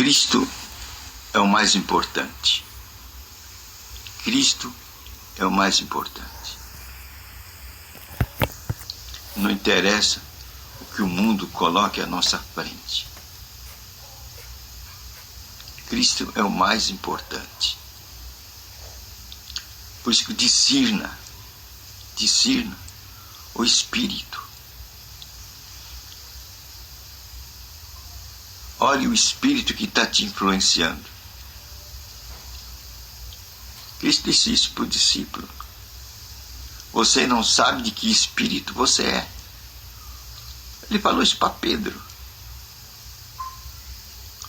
Cristo é o mais importante. Cristo é o mais importante. Não interessa o que o mundo coloque à nossa frente. Cristo é o mais importante. Por isso que discirna o Espírito. Olhe o Espírito que está te influenciando. Cristo disse isso para o discípulo. Você não sabe de que espírito você é. Ele falou isso para Pedro.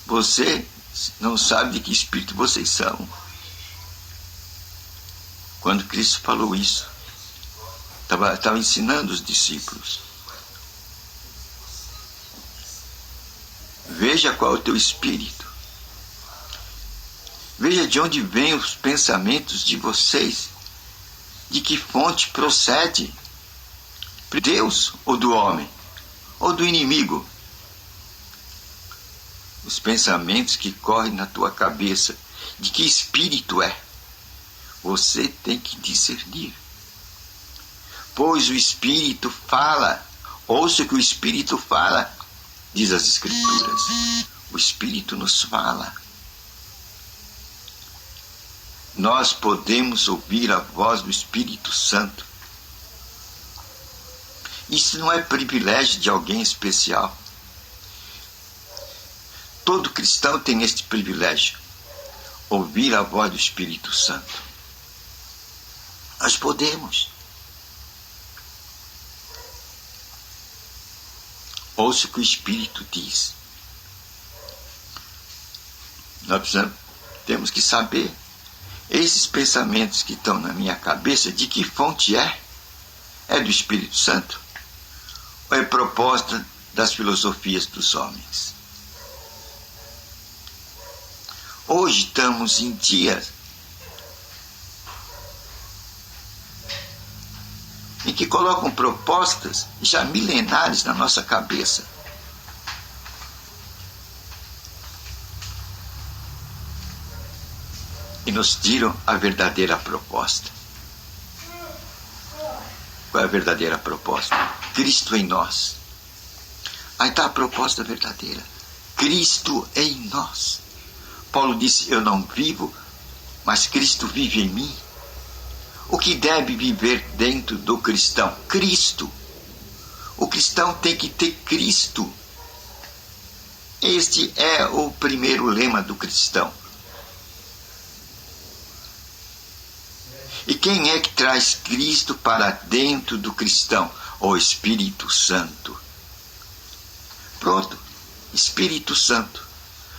Você não sabe de que espírito vocês são. Quando Cristo falou isso, estava ensinando os discípulos. Veja qual é o teu espírito. Veja de onde vêm os pensamentos de vocês. De que fonte procede? De Deus ou do homem? Ou do inimigo? Os pensamentos que correm na tua cabeça. De que espírito é? Você tem que discernir. Pois o Espírito fala. Ouça o que o Espírito fala. Diz as Escrituras. O Espírito nos fala. Nós podemos ouvir a voz do Espírito Santo. Isso não é privilégio de alguém especial. Todo cristão tem este privilégio. Ouvir a voz do Espírito Santo. Nós podemos. Ouça o que o Espírito diz. Nós temos que saber. Esses pensamentos que estão na minha cabeça, de que fonte é? É do Espírito Santo? Ou é proposta das filosofias dos homens? Hoje estamos em dias em que colocam propostas já milenares na nossa cabeça. E nos tiram a verdadeira proposta. Qual é a verdadeira proposta? Cristo em nós. Aí está a proposta verdadeira. Cristo em nós. Paulo disse, eu não vivo, mas Cristo vive em mim. O que deve viver dentro do cristão? Cristo. O cristão tem que ter Cristo. Este é o primeiro lema do cristão. E quem é que traz Cristo para dentro do cristão? O Espírito Santo. Pronto. Espírito Santo.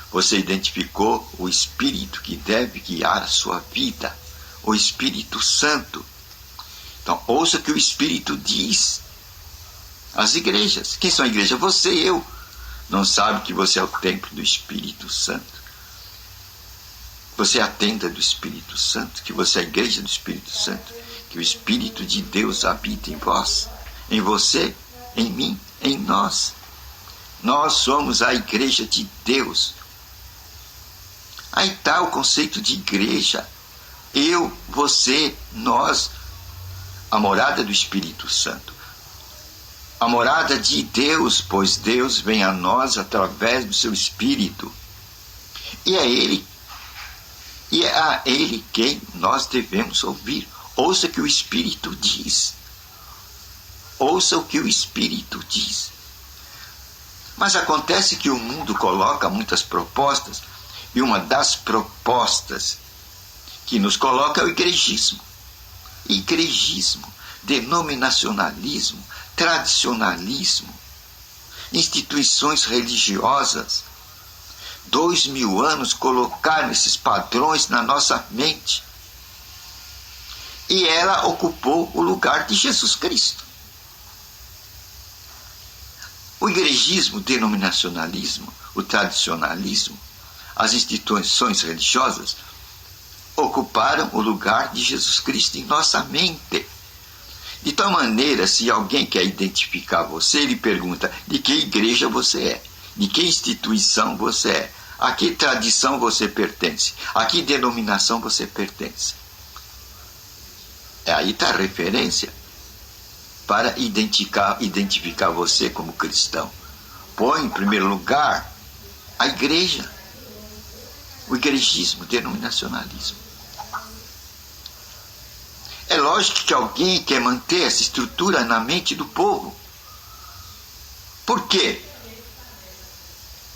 Você identificou o Espírito que deve guiar a sua vida. O Espírito Santo. Então, ouça o que o Espírito diz. As igrejas. Quem são a igreja? Você e eu. Não sabe que você é o templo do Espírito Santo? Você é a tenda do Espírito Santo, que você é a igreja do Espírito Santo, que o Espírito de Deus habita em vós, em você, em mim, em nós. Nós somos a igreja de Deus. Aí está o conceito de igreja. Eu, você, nós, a morada do Espírito Santo. A morada de Deus, pois Deus vem a nós através do seu Espírito. E é a Ele quem nós devemos ouvir. Ouça o que o Espírito diz. Ouça o que o Espírito diz. Mas acontece que o mundo coloca muitas propostas, e uma das propostas que nos coloca é o igrejismo. Igrejismo, denominacionalismo, tradicionalismo, instituições religiosas. 2000 anos colocaram esses padrões na nossa mente. E ela ocupou o lugar de Jesus Cristo. O igrejismo, o denominacionalismo, o tradicionalismo, as instituições religiosas ocuparam o lugar de Jesus Cristo em nossa mente. De tal maneira, se alguém quer identificar você, ele pergunta de que igreja você é, de que instituição você é. A que tradição você pertence? A que denominação você pertence? Aí está a referência para identificar você como cristão. Põe em primeiro lugar a igreja, o igrejismo, o denominacionalismo. É lógico que alguém quer manter essa estrutura na mente do povo. Por quê?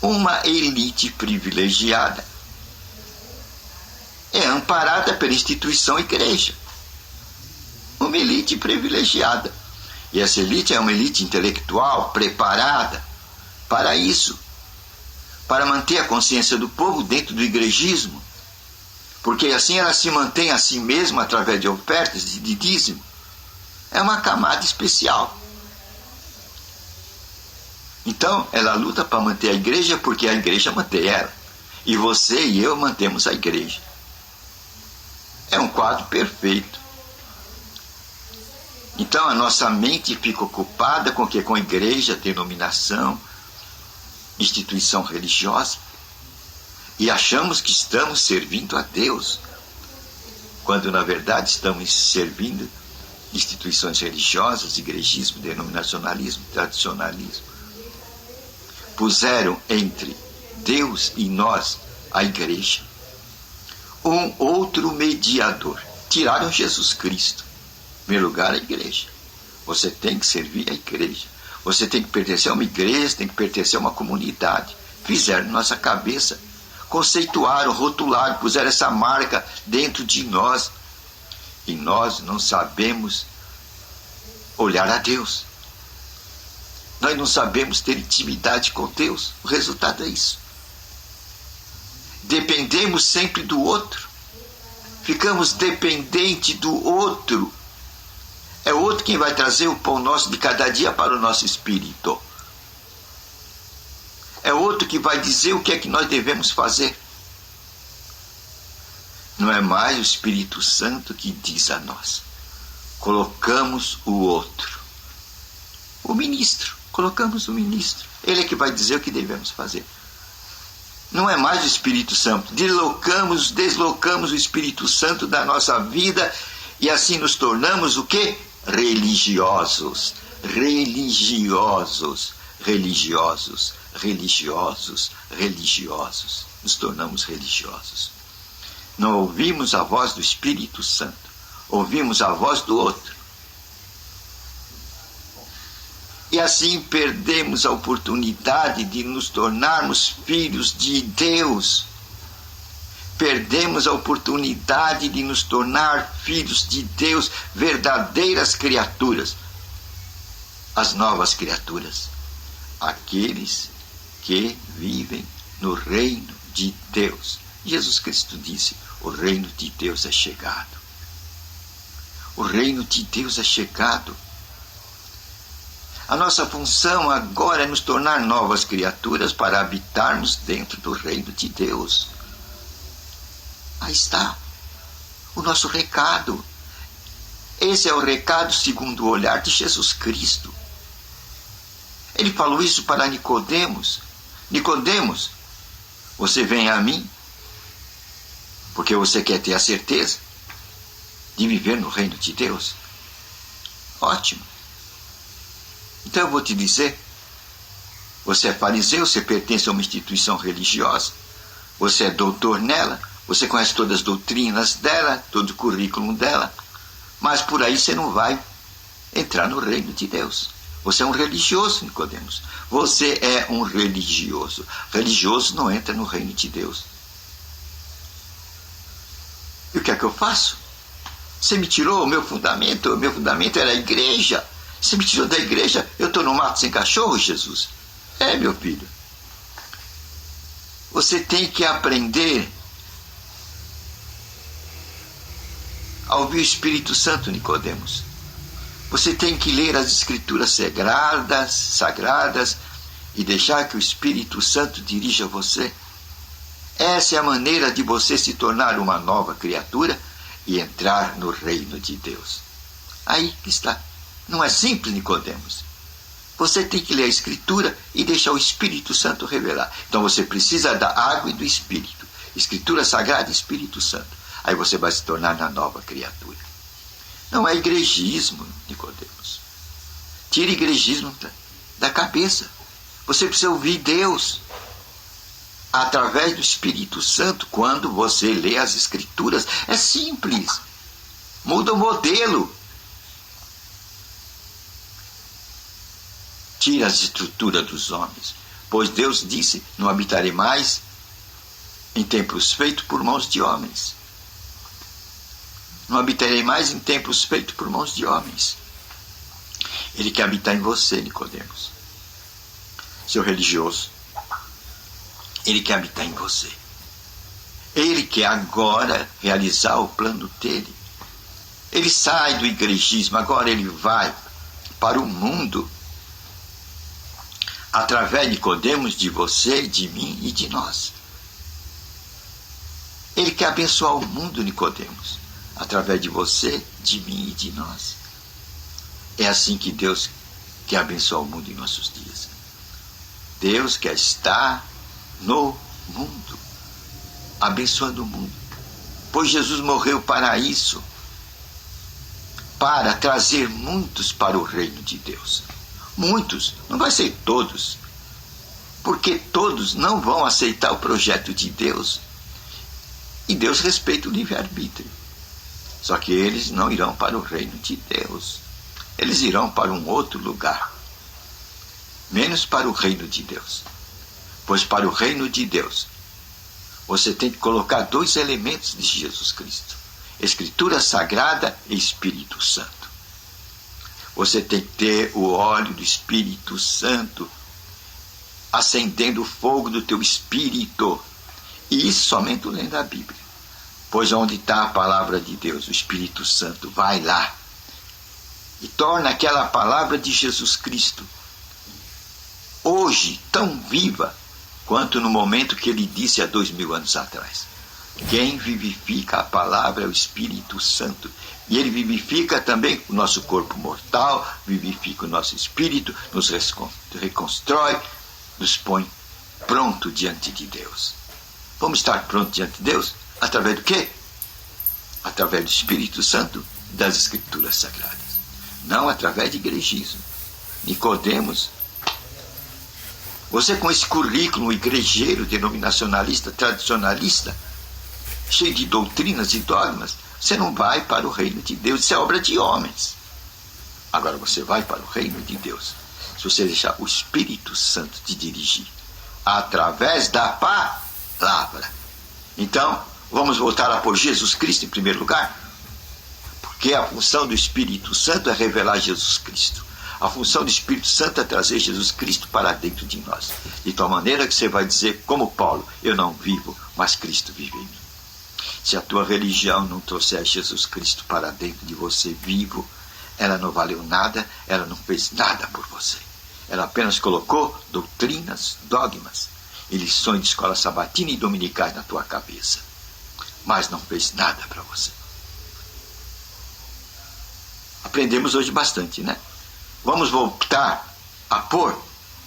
Uma elite privilegiada é amparada pela instituição igreja. Uma elite privilegiada. E essa elite é uma elite intelectual preparada para isso, para manter a consciência do povo dentro do igrejismo, porque assim ela se mantém a si mesma através de ofertas de dízimo. É uma camada especial. Então ela luta para manter a igreja, porque a igreja mantém ela, e você e eu mantemos a igreja. É um quadro perfeito. Então a nossa mente fica ocupada com o quê? Com igreja, denominação, instituição religiosa, e achamos que estamos servindo a Deus, quando na verdade estamos servindo instituições religiosas, igrejismo, denominacionalismo, tradicionalismo. Puseram entre Deus e nós, a igreja, um outro mediador. Tiraram Jesus Cristo. Em primeiro lugar, a igreja. Você tem que servir a igreja. Você tem que pertencer a uma igreja, tem que pertencer a uma comunidade. Fizeram na nossa cabeça, conceituaram, rotularam, puseram essa marca dentro de nós. E nós não sabemos olhar a Deus. Nós não sabemos ter intimidade com Deus. O resultado é isso. Dependemos sempre do outro. Ficamos dependentes do outro. É o outro quem vai trazer o pão nosso de cada dia para o nosso espírito. É o outro que vai dizer o que é que nós devemos fazer. Não é mais o Espírito Santo que diz a nós. Colocamos o outro. O ministro. Colocamos o ministro. Ele é que vai dizer o que devemos fazer. Não é mais o Espírito Santo. Deslocamos o Espírito Santo da nossa vida e assim nos tornamos o quê? Religiosos. Religiosos. Religiosos. Religiosos. Religiosos. Nos tornamos religiosos. Não ouvimos a voz do Espírito Santo. Ouvimos a voz do outro. E assim perdemos a oportunidade de nos tornarmos filhos de Deus. Perdemos a oportunidade de nos tornar filhos de Deus, verdadeiras criaturas. As novas criaturas. Aqueles que vivem no reino de Deus. Jesus Cristo disse, o reino de Deus é chegado. O reino de Deus é chegado. A nossa função agora é nos tornar novas criaturas para habitarmos dentro do reino de Deus. Aí está o nosso recado. Esse é o recado segundo o olhar de Jesus Cristo. Ele falou isso para Nicodemos. Nicodemos, você vem a mim porque você quer ter a certeza de viver no reino de Deus? Ótimo. Então eu vou te dizer, você é fariseu, você pertence a uma instituição religiosa, você é doutor nela, você conhece todas as doutrinas dela, todo o currículo dela, mas por aí você não vai entrar no reino de Deus. Você é um religioso, Nicodemos. Você é um religioso. Religioso não entra no reino de Deus. E o que é que eu faço? Você me tirou o meu fundamento era a igreja. Você me tirou da igreja, eu estou no mato sem cachorro, Jesus? É, meu filho. Você tem que aprender a ouvir o Espírito Santo, Nicodemos. Você tem que ler as Escrituras sagradas e deixar que o Espírito Santo dirija você. Essa é a maneira de você se tornar uma nova criatura e entrar no reino de Deus. Aí que está. Não é simples, Nicodemos. Você tem que ler a Escritura e deixar o Espírito Santo revelar. Então você precisa da água e do Espírito. Escritura Sagrada e Espírito Santo. Aí você vai se tornar uma nova criatura. Não é igrejismo, Nicodemos. Tire igrejismo da cabeça. Você precisa ouvir Deus através do Espírito Santo quando você lê as Escrituras. É simples. Muda o modelo. Tira as estruturas dos homens. Pois Deus disse, não habitarei mais em templos feitos por mãos de homens. Não habitarei mais em templos feitos por mãos de homens. Ele quer habitar em você, Nicodemos. Seu religioso. Ele quer habitar em você. Ele quer agora realizar o plano dele. Ele sai do igrejismo, agora ele vai para o mundo. Através, Nicodemos, de você, de mim e de nós. Ele quer abençoar o mundo, Nicodemos, através de você, de mim e de nós. É assim que Deus quer abençoar o mundo em nossos dias. Deus quer estar no mundo, abençoando o mundo. Pois Jesus morreu para isso, para trazer muitos para o reino de Deus. Muitos, não vai ser todos, porque todos não vão aceitar o projeto de Deus. E Deus respeita o livre-arbítrio. Só que eles não irão para o reino de Deus. Eles irão para um outro lugar. Menos para o reino de Deus. Pois para o reino de Deus, você tem que colocar 2 elementos de Jesus Cristo: Escritura Sagrada e Espírito Santo. Você tem que ter o óleo do Espírito Santo acendendo o fogo do teu espírito. E isso somente lendo a Bíblia. Pois onde está a palavra de Deus, o Espírito Santo vai lá e torna aquela palavra de Jesus Cristo hoje tão viva quanto no momento que ele disse há 2000 anos atrás. Quem vivifica a palavra é o Espírito Santo. E ele vivifica também o nosso corpo mortal, vivifica o nosso espírito, nos reconstrói, nos põe pronto diante de Deus. Vamos estar prontos diante de Deus? Através do quê? Através do Espírito Santo e das Escrituras Sagradas. Não através de igrejismo. Nicodemos, você com esse currículo igrejeiro, denominacionalista, tradicionalista, cheio de doutrinas e dogmas, você não vai para o reino de Deus. Isso é obra de homens. Agora você vai para o reino de Deus se você deixar o Espírito Santo te dirigir através da palavra. Então, vamos voltar a pôr Jesus Cristo em primeiro lugar, porque a função do Espírito Santo é revelar Jesus Cristo. A função do Espírito Santo é trazer Jesus Cristo para dentro de nós, de tal maneira que você vai dizer, como Paulo: eu não vivo, mas Cristo vive em mim. Se a tua religião não trouxer Jesus Cristo para dentro de você vivo, ela não valeu nada, ela não fez nada por você. Ela apenas colocou doutrinas, dogmas e lições de escola sabatina e dominicais na tua cabeça, mas não fez nada para você. Aprendemos hoje bastante, né? Vamos voltar a pôr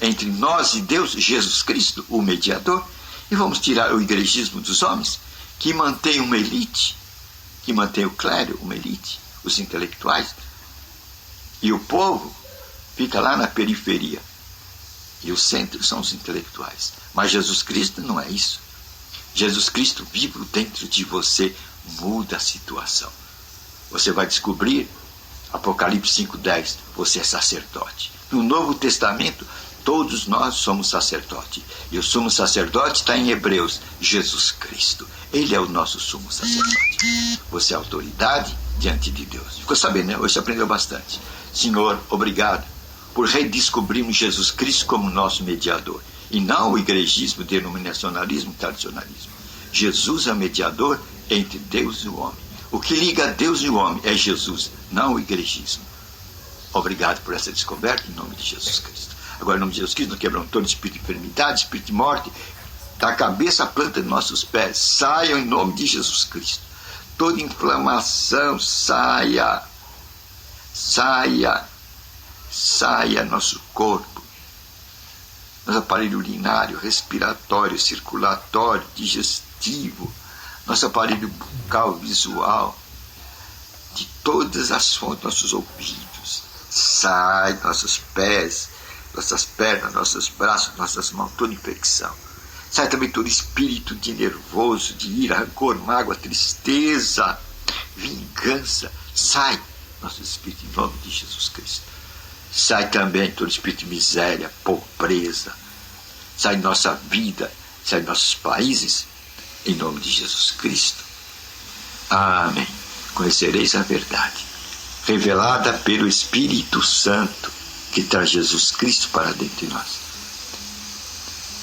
entre nós e Deus Jesus Cristo, o mediador, e vamos tirar o igrejismo dos homens, que mantém uma elite, que mantém o clero, uma elite, os intelectuais, e o povo fica lá na periferia. E o centro são os intelectuais. Mas Jesus Cristo não é isso. Jesus Cristo vivo dentro de você muda a situação. Você vai descobrir, Apocalipse 5:10, você é sacerdote. No Novo Testamento, todos nós somos sacerdote. E o sumo sacerdote está em Hebreus, Jesus Cristo. Ele é o nosso sumo sacerdote. Você é autoridade diante de Deus. Ficou sabendo, né? Hoje você aprendeu bastante. Senhor, obrigado por redescobrirmos Jesus Cristo como nosso mediador. E não o igrejismo, o denominacionalismo, o tradicionalismo. Jesus é o mediador entre Deus e o homem. O que liga Deus e o homem é Jesus, não o igrejismo. Obrigado por essa descoberta em nome de Jesus Cristo. Agora, em nome de Jesus Cristo, nós quebramos todo espírito de enfermidade, espírito de morte, da cabeça à planta de nossos pés. Saiam em nome de Jesus Cristo. Toda inflamação, saia. Saia. saia nosso corpo, nosso aparelho urinário, respiratório, circulatório, digestivo, nosso aparelho bucal, visual, de todas as fontes, nossos ouvidos, sai nossos pés, nossas pernas, nossos braços, nossas mãos, toda infecção. Sai também todo espírito de nervoso, de ira, rancor, mágoa, tristeza, vingança. Sai nosso espírito em nome de Jesus Cristo. Sai também todo espírito de miséria, pobreza. Sai nossa vida, sai nossos países, em nome de Jesus Cristo. Amém. Conhecereis a verdade, revelada pelo Espírito Santo, que traz Jesus Cristo para dentro de nós.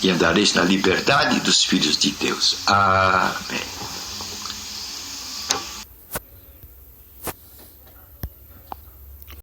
E andareis na liberdade dos filhos de Deus. Amém.